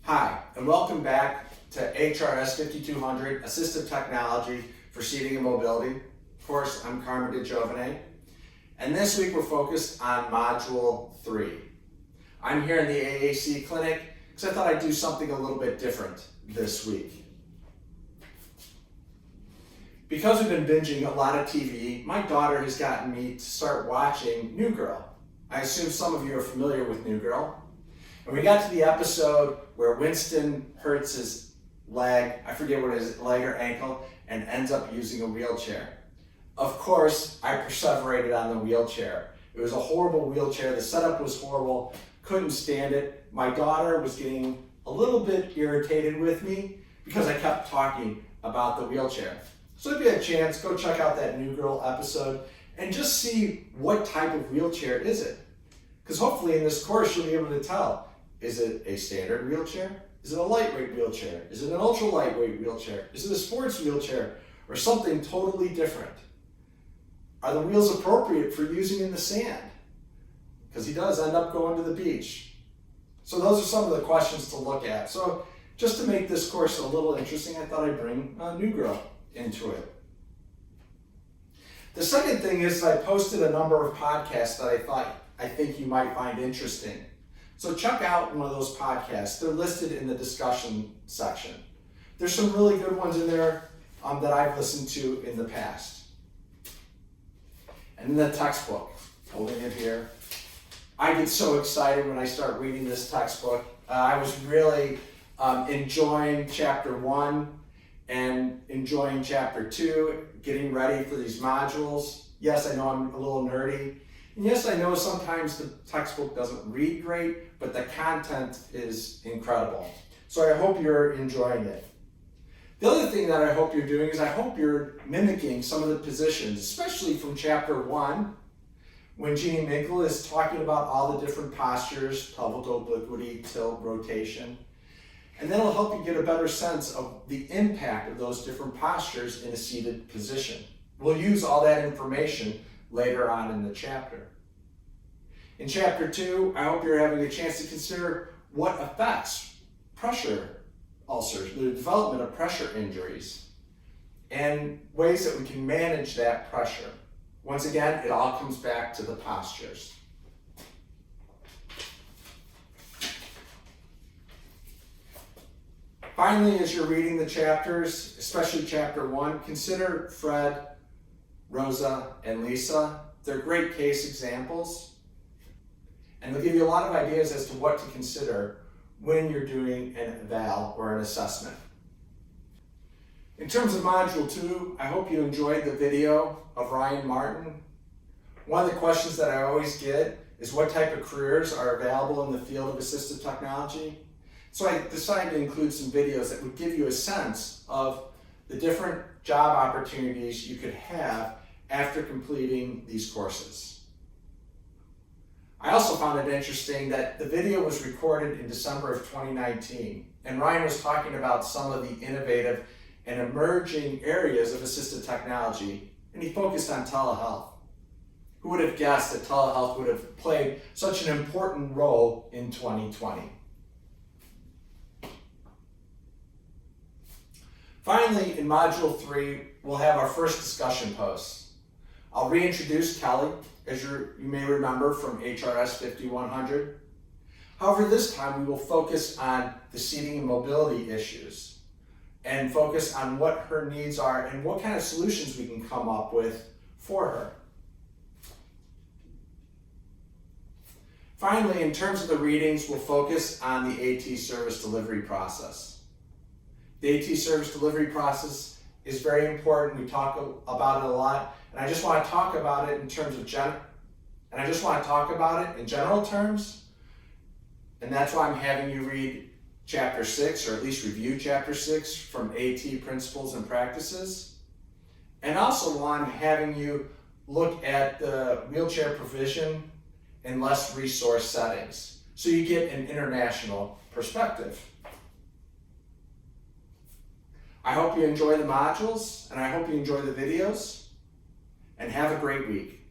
Hi, and welcome back to HRS 5200, Assistive Technology for Seating and Mobility. Of course, I'm Carmen DeGiovane, and this week we're focused on Module 3. I'm here in the AAC clinic because I thought I'd do something a little bit different this week. Because we've been binging a lot of TV, my daughter has gotten me to start watching New Girl. I assume some of you are familiar with New Girl. And we got to the episode where Winston hurts his leg, I forget what it is, leg or ankle, and ends up using a wheelchair. Of course, I perseverated on the wheelchair. It was a horrible wheelchair, the setup was horrible, couldn't stand it. My daughter was getting a little bit irritated with me because I kept talking about the wheelchair. So if you had a chance, go check out that New Girl episode and just see what type of wheelchair is it. Because hopefully in this course you'll be able to tell, is it a standard wheelchair? Is it a lightweight wheelchair? Is it an ultra lightweight wheelchair? Is it a sports wheelchair? Or something totally different? Are the wheels appropriate for using in the sand? Because he does end up going to the beach. So those are some of the questions to look at. So just to make this course a little interesting, I thought I'd bring New Girl into it. The second thing is I posted a number of podcasts that I think you might find interesting. So check out one of those podcasts. They're listed in the discussion section. There's some really good ones in there that I've listened to in the past. And then the textbook, holding it here. I get so excited when I start reading this textbook. I was really enjoying chapter 1 and enjoying chapter 2, getting ready for these modules. Yes, I know I'm a little nerdy. And yes, I know sometimes the textbook doesn't read great, but the content is incredible. So I hope you're enjoying it. The other thing that I hope you're doing is I hope you're mimicking some of the positions, especially from chapter 1, when Jeannie Minkle is talking about all the different postures, pelvic obliquity, tilt, rotation. And then it'll help you get a better sense of the impact of those different postures in a seated position. We'll use all that information later on in the chapter. In chapter 2, I hope you're having a chance to consider what affects pressure ulcers, the development of pressure injuries, and ways that we can manage that pressure. Once again, it all comes back to the postures. Finally, as you're reading the chapters, especially chapter 1, consider Fred, Rosa, and Lisa. They're great case examples, and they'll give you a lot of ideas as to what to consider when you're doing an eval or an assessment. In terms of Module 2, I hope you enjoyed the video of Ryan Martin. One of the questions that I always get is what type of careers are available in the field of assistive technology. So I decided to include some videos that would give you a sense of the different job opportunities you could have after completing these courses. I also found it interesting that the video was recorded in December of 2019, and Ryan was talking about some of the innovative and emerging areas of assistive technology, and he focused on telehealth. Who would have guessed that telehealth would have played such an important role in 2020? Finally, in Module 3, we'll have our first discussion posts. I'll reintroduce Kelly, as you may remember from HRS 5100. However, this time we will focus on the seating and mobility issues and focus on what her needs are and what kind of solutions we can come up with for her. Finally, in terms of the readings, we'll focus on the AT service delivery process. The AT service delivery process is very important. We talk about it a lot, and I just want to talk about it in terms of in general terms, and that's why I'm having you read chapter 6, or at least review chapter 6 from AT Principles and Practices, and also I'm having you look at the wheelchair provision in less resource settings, so you get an international perspective. I hope you enjoy the modules, and I hope you enjoy the videos, and have a great week.